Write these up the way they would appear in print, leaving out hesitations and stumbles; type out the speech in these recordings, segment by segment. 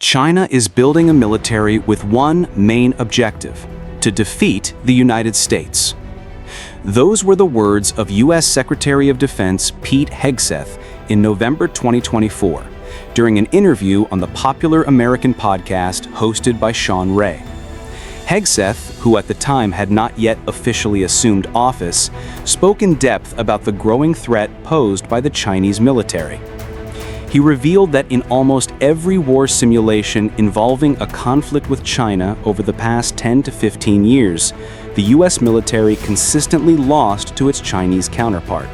China is building a military with one main objective: to defeat the United States. Those were the words of U.S. Secretary of Defense Pete Hegseth in November 2024 during an interview on the popular American podcast hosted by Sean Ray. Hegseth, who at the time had not yet officially assumed office, spoke in depth about the growing threat posed by the Chinese military. He revealed that in almost every war simulation involving a conflict with China over the past 10 to 15 years, the U.S. military consistently lost to its Chinese counterpart.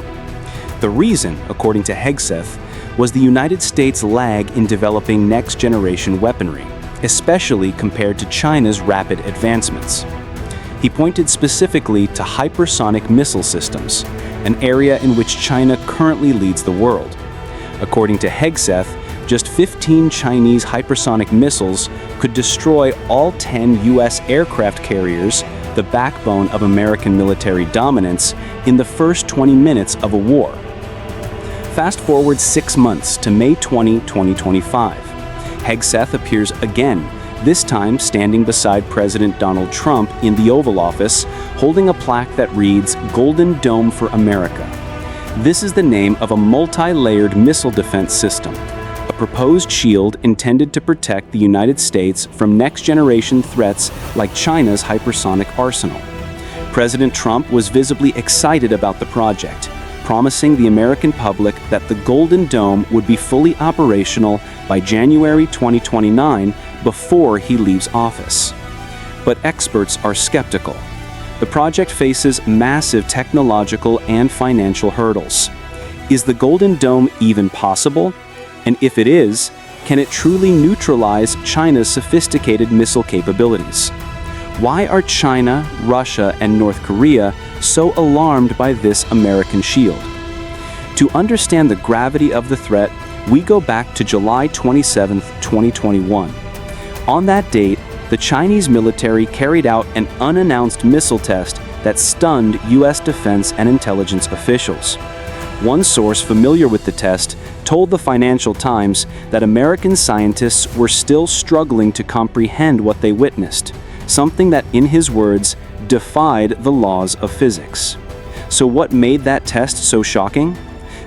The reason, according to Hegseth, was the United States' lag in developing next-generation weaponry, especially compared to China's rapid advancements. He pointed specifically to hypersonic missile systems, an area in which China currently leads the world. According to Hegseth, just 15 Chinese hypersonic missiles could destroy all 10 U.S. aircraft carriers, the backbone of American military dominance, in the first 20 minutes of a war. Fast forward 6 months to May 20, 2025. Hegseth appears again, this time standing beside President Donald Trump in the Oval Office, holding a plaque that reads, "Golden Dome for America." This is the name of a multi-layered missile defense system, a proposed shield intended to protect the United States from next-generation threats like China's hypersonic arsenal. President Trump was visibly excited about the project, promising the American public that the Golden Dome would be fully operational by January 2029 before he leaves office. But experts are skeptical. The project faces massive technological and financial hurdles. Is the Golden Dome even possible? And if it is, can it truly neutralize China's sophisticated missile capabilities? Why are China, Russia, and North Korea so alarmed by this American shield? To understand the gravity of the threat, we go back to July 27, 2021. On that date, the Chinese military carried out an unannounced missile test that stunned U.S. defense and intelligence officials. One source familiar with the test told the Financial Times that American scientists were still struggling to comprehend what they witnessed, something that, in his words, defied the laws of physics. So what made that test so shocking?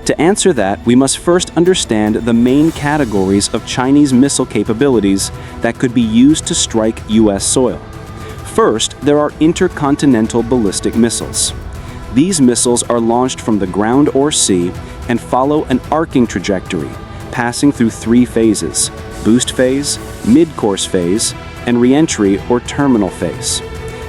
To answer that, we must first understand the main categories of Chinese missile capabilities that could be used to strike U.S. soil. First, there are intercontinental ballistic missiles. These missiles are launched from the ground or sea and follow an arcing trajectory, passing through 3 phases: boost phase, mid-course phase, and re-entry or terminal phase.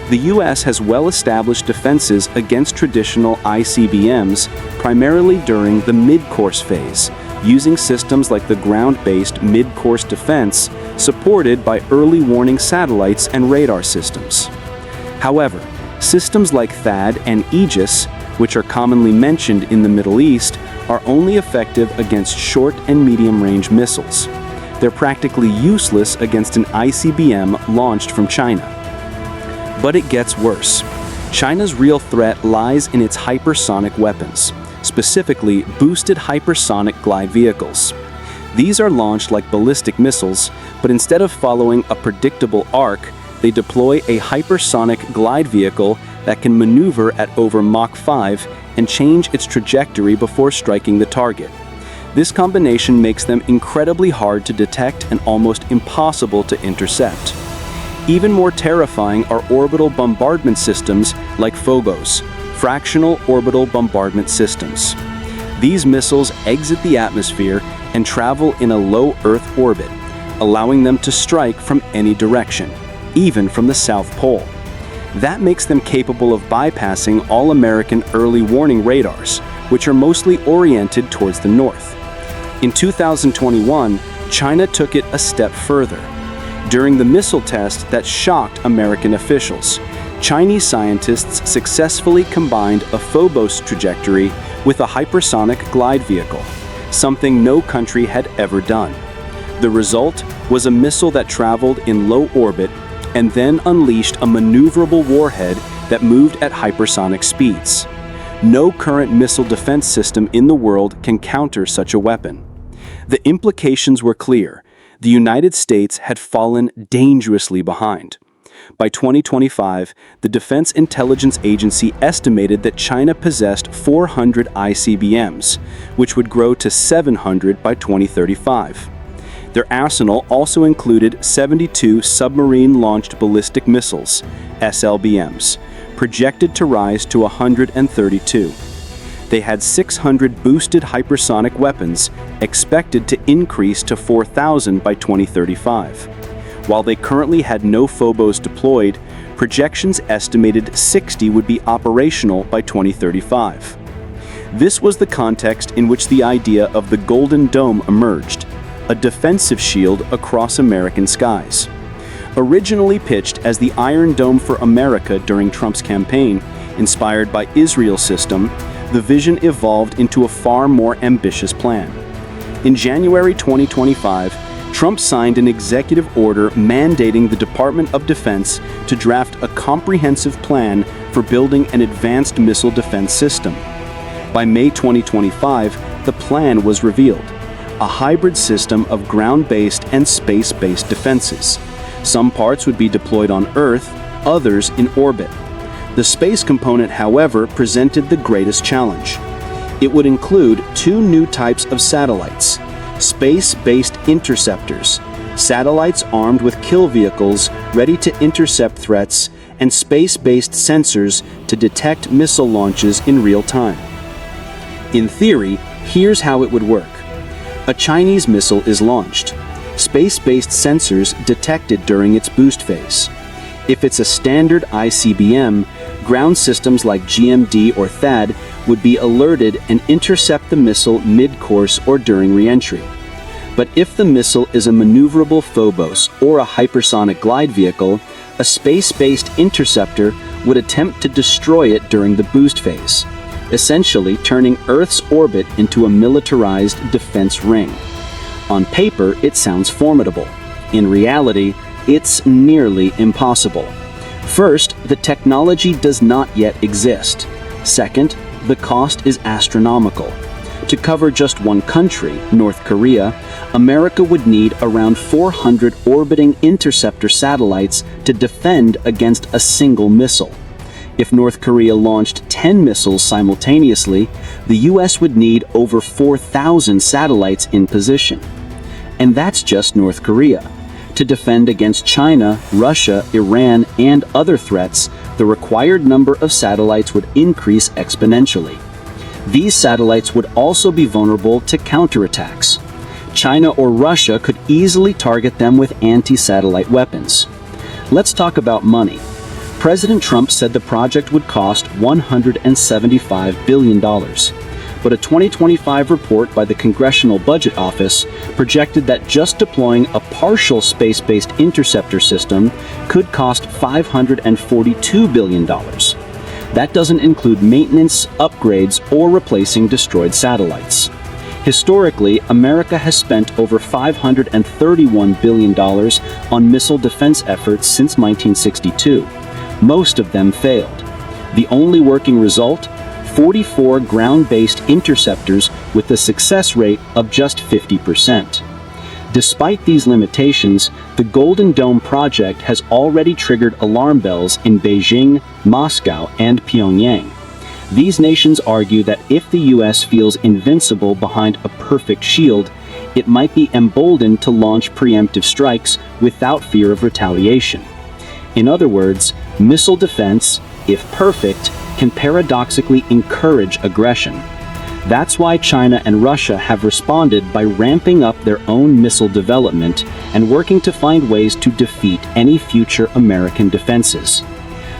The U.S. has well-established defenses against traditional ICBMs, primarily during the mid-course phase, using systems like the ground-based mid-course defense, supported by early warning satellites and radar systems. However, systems like THAAD and Aegis, which are commonly mentioned in the Middle East, are only effective against short and medium-range missiles. They're practically useless against an ICBM launched from China. But it gets worse. China's real threat lies in its hypersonic weapons, specifically boosted hypersonic glide vehicles. These are launched like ballistic missiles, but instead of following a predictable arc, they deploy a hypersonic glide vehicle that can maneuver at over Mach 5 and change its trajectory before striking the target. This combination makes them incredibly hard to detect and almost impossible to intercept. Even more terrifying are orbital bombardment systems like Phobos, fractional orbital bombardment systems. These missiles exit the atmosphere and travel in a low Earth orbit, allowing them to strike from any direction, even from the South Pole. That makes them capable of bypassing all American early warning radars, which are mostly oriented towards the north. In 2021, China took it a step further. During the missile test that shocked American officials, Chinese scientists successfully combined a Phobos trajectory with a hypersonic glide vehicle, something no country had ever done. The result was a missile that traveled in low orbit and then unleashed a maneuverable warhead that moved at hypersonic speeds. No current missile defense system in the world can counter such a weapon. The implications were clear. The United States had fallen dangerously behind. By 2025, the Defense Intelligence Agency estimated that China possessed 400 ICBMs, which would grow to 700 by 2035. Their arsenal also included 72 submarine-launched ballistic missiles, SLBMs, projected to rise to 132. They had 600 boosted hypersonic weapons, expected to increase to 4,000 by 2035. While they currently had no Phobos deployed, projections estimated 60 would be operational by 2035. This was the context in which the idea of the Golden Dome emerged, a defensive shield across American skies. Originally pitched as the Iron Dome for America during Trump's campaign, inspired by Israel's system, the vision evolved into a far more ambitious plan. In January 2025, Trump signed an executive order mandating the Department of Defense to draft a comprehensive plan for building an advanced missile defense system. By May 2025, the plan was revealed: a hybrid system of ground-based and space-based defenses. Some parts would be deployed on Earth, others in orbit. The space component, however, presented the greatest challenge. It would include two new types of satellites: space-based interceptors, satellites armed with kill vehicles ready to intercept threats, and space-based sensors to detect missile launches in real time. In theory, here's how it would work. A Chinese missile is launched. Space-based sensors detected during its boost phase. If it's a standard ICBM, ground systems like GMD or THAAD would be alerted and intercept the missile mid-course or during re-entry. But if the missile is a maneuverable Phobos or a hypersonic glide vehicle, a space-based interceptor would attempt to destroy it during the boost phase, essentially turning Earth's orbit into a militarized defense ring. On paper, it sounds formidable. In reality, it's nearly impossible. First, the technology does not yet exist. Second, the cost is astronomical. To cover just one country, North Korea, America would need around 400 orbiting interceptor satellites to defend against a single missile. If North Korea launched 10 missiles simultaneously, the US would need over 4,000 satellites in position. And that's just North Korea. To defend against China, Russia, Iran, and other threats, the required number of satellites would increase exponentially. These satellites would also be vulnerable to counterattacks. China or Russia could easily target them with anti-satellite weapons. Let's talk about money. President Trump said the project would cost $175 billion. But a 2025 report by the Congressional Budget Office projected that just deploying a partial space-based interceptor system could cost $542 billion. That doesn't include maintenance, upgrades, or replacing destroyed satellites. Historically, America has spent over $531 billion on missile defense efforts since 1962. Most of them failed. The only working result? 44 ground-based interceptors with a success rate of just 50%. Despite these limitations, the Golden Dome project has already triggered alarm bells in Beijing, Moscow, and Pyongyang. These nations argue that if the US feels invincible behind a perfect shield, it might be emboldened to launch preemptive strikes without fear of retaliation. In other words, missile defense, if perfect, can paradoxically encourage aggression. That's why China and Russia have responded by ramping up their own missile development and working to find ways to defeat any future American defenses.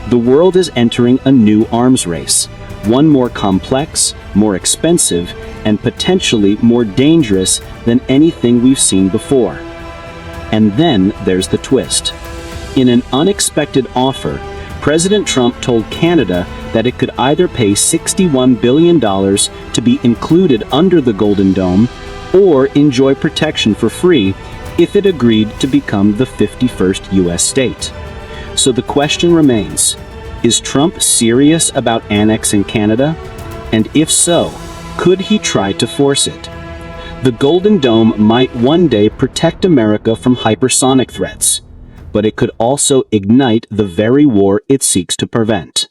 The world is entering a new arms race, one more complex, more expensive, and potentially more dangerous than anything we've seen before. And then there's the twist. In an unexpected offer, President Trump told Canada that it could either pay $61 billion to be included under the Golden Dome or enjoy protection for free if it agreed to become the 51st U.S. state. So the question remains, is Trump serious about annexing Canada? And if so, could he try to force it? The Golden Dome might one day protect America from hypersonic threats, but it could also ignite the very war it seeks to prevent.